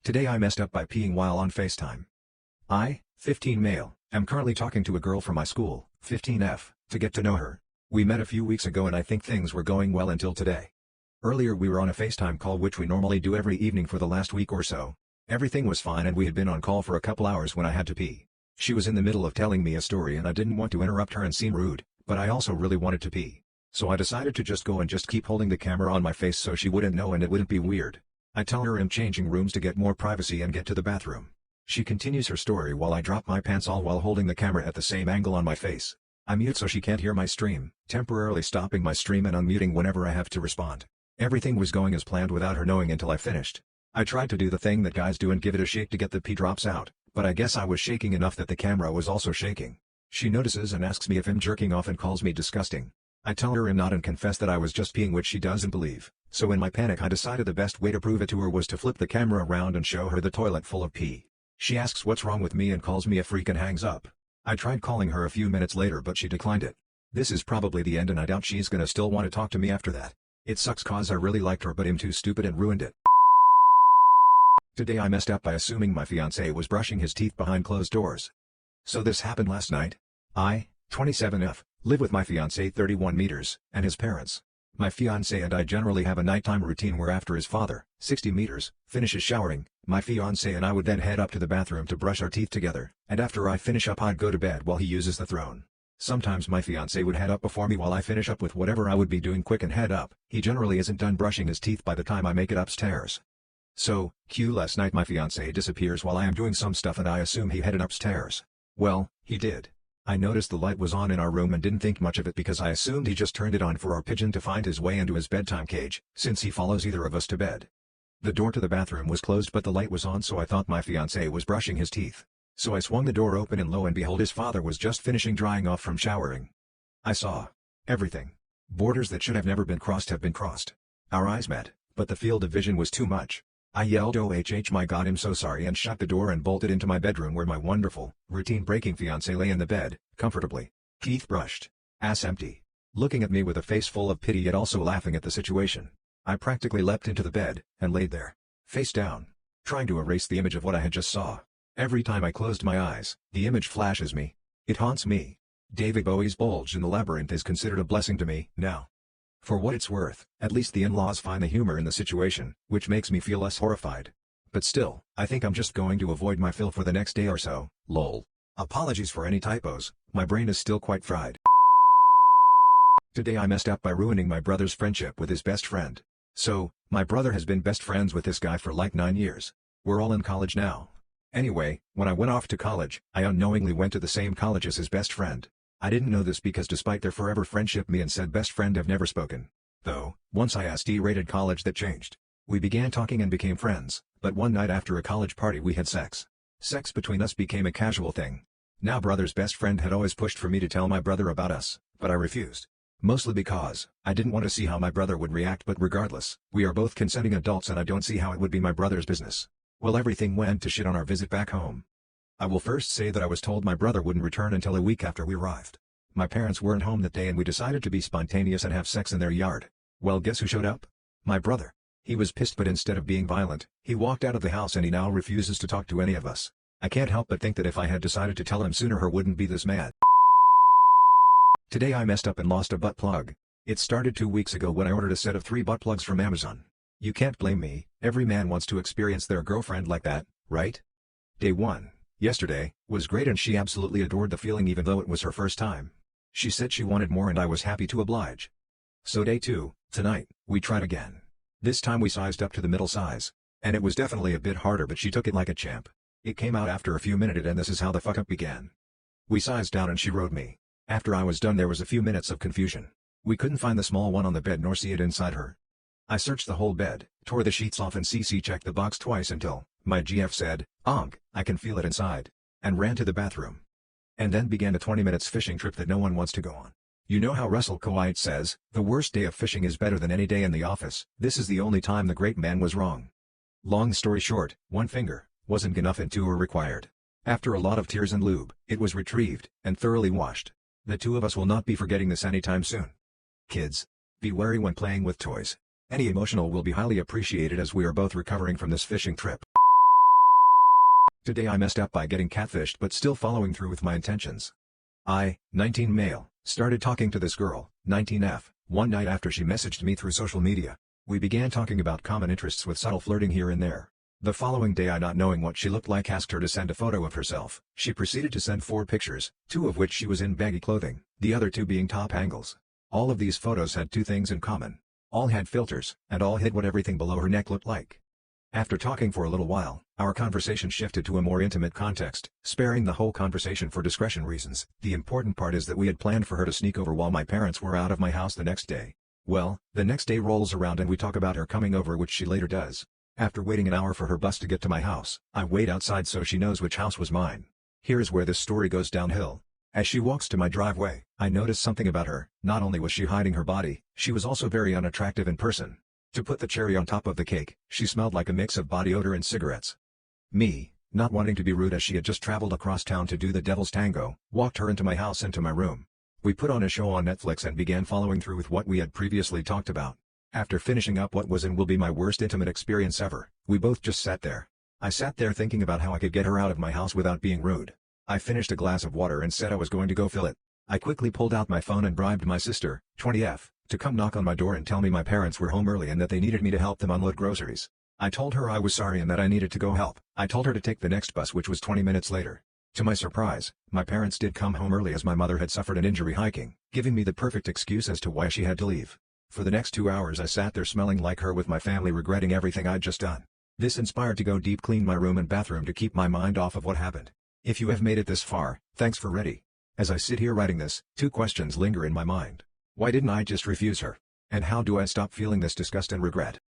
Today I messed up by peeing while on FaceTime. I, 15 male, am currently talking to a girl from my school, 15F, to get to know her. We met a few weeks ago and I think things were going well until today. Earlier we were on a FaceTime call which we normally do every evening for the last week or so. Everything was fine and we had been on call for a couple hours when I had to pee. She was in the middle of telling me a story and I didn't want to interrupt her and seem rude, but I also really wanted to pee. So I decided to just go and just keep holding the camera on my face so she wouldn't know and it wouldn't be weird. I tell her I'm changing rooms to get more privacy and get to the bathroom. She continues her story while I drop my pants all while holding the camera at the same angle on my face. I mute so she can't hear my stream, temporarily stopping my stream and unmuting whenever I have to respond. Everything was going as planned without her knowing until I finished. I tried to do the thing that guys do and give it a shake to get the pee drops out, but I guess I was shaking enough that the camera was also shaking. She notices and asks me if I'm jerking off and calls me disgusting. I tell her I'm not and confess that I was just peeing, which she doesn't believe. So in my panic I decided the best way to prove it to her was to flip the camera around and show her the toilet full of pee. She asks what's wrong with me and calls me a freak and hangs up. I tried calling her a few minutes later but she declined it. This is probably the end and I doubt she's gonna still want to talk to me after that. It sucks cause I really liked her but I'm too stupid and ruined it. Today I messed up by assuming my fiancé was brushing his teeth behind closed doors. So this happened last night. I, 27F, live with my fiancé 31 meters, and his parents. My fiancé and I generally have a nighttime routine where after his father, 60 meters, finishes showering, my fiancé and I would then head up to the bathroom to brush our teeth together, and after I finish up I'd go to bed while he uses the throne. Sometimes my fiancé would head up before me while I finish up with whatever I would be doing quick and head up. He generally isn't done brushing his teeth by the time I make it upstairs. So, last night my fiancé disappears while I am doing some stuff and I assume he headed upstairs. Well, he did. I noticed the light was on in our room and didn't think much of it because I assumed he just turned it on for our pigeon to find his way into his bedtime cage, since he follows either of us to bed. The door to the bathroom was closed but the light was on so I thought my fiancé was brushing his teeth. So I swung the door open and lo and behold his father was just finishing drying off from showering. I saw everything. Borders that should have never been crossed have been crossed. Our eyes met, but the field of vision was too much. I yelled "OHH my god I'm so sorry" and shut the door and bolted into my bedroom where my wonderful, routine-breaking fiancé lay in the bed, comfortably. Teeth brushed. Ass empty. Looking at me with a face full of pity yet also laughing at the situation. I practically leapt into the bed, and laid there. Face down. Trying to erase the image of what I had just saw. Every time I closed my eyes, the image flashes me. It haunts me. David Bowie's Bulge in the Labyrinth is considered a blessing to me, now. For what it's worth, at least the in-laws find the humor in the situation, which makes me feel less horrified. But still, I think I'm just going to avoid my fill for the next day or so, lol. Apologies for any typos, my brain is still quite fried. Today I messed up by ruining my brother's friendship with his best friend. So, my brother has been best friends with this guy for like 9 years. We're all in college now. Anyway, when I went off to college, I unknowingly went to the same college as his best friend. I didn't know this because despite their forever friendship me and said best friend have never spoken. Though, once I asked E-rated college that changed. We began talking and became friends, but one night after a college party we had sex. Sex between us became a casual thing. Now brother's best friend had always pushed for me to tell my brother about us, but I refused. Mostly because, I didn't want to see how my brother would react but regardless, we are both consenting adults and I don't see how it would be my brother's business. Well, everything went to shit on our visit back home. I will first say that I was told my brother wouldn't return until a week after we arrived. My parents weren't home that day and we decided to be spontaneous and have sex in their yard. Well, guess who showed up? My brother. He was pissed but instead of being violent, he walked out of the house and he now refuses to talk to any of us. I can't help but think that if I had decided to tell him sooner he wouldn't be this mad. Today I messed up and lost a butt plug. It started 2 weeks ago when I ordered a set of 3 butt plugs from Amazon. You can't blame me, every man wants to experience their girlfriend like that, right? Day 1. Yesterday, was great and she absolutely adored the feeling even though it was her first time. She said she wanted more and I was happy to oblige. So day 2, tonight, we tried again. This time we sized up to the middle size. And it was definitely a bit harder but she took it like a champ. It came out after a few minutes and this is how the fuck up began. We sized down and she rode me. After I was done there was a few minutes of confusion. We couldn't find the small one on the bed nor see it inside her. I searched the whole bed, tore the sheets off and CC checked the box twice until, my GF said, I can feel it inside, and ran to the bathroom. And then began a 20 minutes fishing trip that no one wants to go on. You know how Russell Coite says, the worst day of fishing is better than any day in the office. This is the only time the great man was wrong. Long story short, 1 finger wasn't enough and 2 were required. After a lot of tears and lube, it was retrieved, and thoroughly washed. The 2 of us will not be forgetting this anytime soon. Kids, be wary when playing with toys. Any emotional will be highly appreciated as we are both recovering from this fishing trip. Today I messed up by getting catfished but still following through with my intentions. I, 19 male, started talking to this girl, 19F, one night after she messaged me through social media. We began talking about common interests with subtle flirting here and there. The following day, I, not knowing what she looked like, asked her to send a photo of herself. She proceeded to send 4 pictures, 2 of which she was in baggy clothing, the other 2 being top angles. All of these photos had 2 things in common. All had filters, and all hid what everything below her neck looked like. After talking for a little while, our conversation shifted to a more intimate context, sparing the whole conversation for discretion reasons. The important part is that we had planned for her to sneak over while my parents were out of my house the next day. Well, the next day rolls around and we talk about her coming over, which she later does. After waiting an hour for her bus to get to my house, I wait outside so she knows which house was mine. Here's where this story goes downhill. As she walks to my driveway, I notice something about her. Not only was she hiding her body, she was also very unattractive in person. To put the cherry on top of the cake, she smelled like a mix of body odor and cigarettes. Me, not wanting to be rude as she had just traveled across town to do the devil's tango, walked her into my house and to my room. We put on a show on Netflix and began following through with what we had previously talked about. After finishing up what was and will be my worst intimate experience ever, we both just sat there. I sat there thinking about how I could get her out of my house without being rude. I finished a glass of water and said I was going to go fill it. I quickly pulled out my phone and bribed my sister, 20F, to come knock on my door and tell me my parents were home early and that they needed me to help them unload groceries. I told her I was sorry and that I needed to go help. I told her to take the next bus, which was 20 minutes later. To my surprise, my parents did come home early as my mother had suffered an injury hiking, giving me the perfect excuse as to why she had to leave. For the next 2 hours I sat there smelling like her with my family, regretting everything I'd just done. This inspired to go deep clean my room and bathroom to keep my mind off of what happened. If you have made it this far, thanks for ready. As I sit here writing this, 2 questions linger in my mind. Why didn't I just refuse her? And how do I stop feeling this disgust and regret?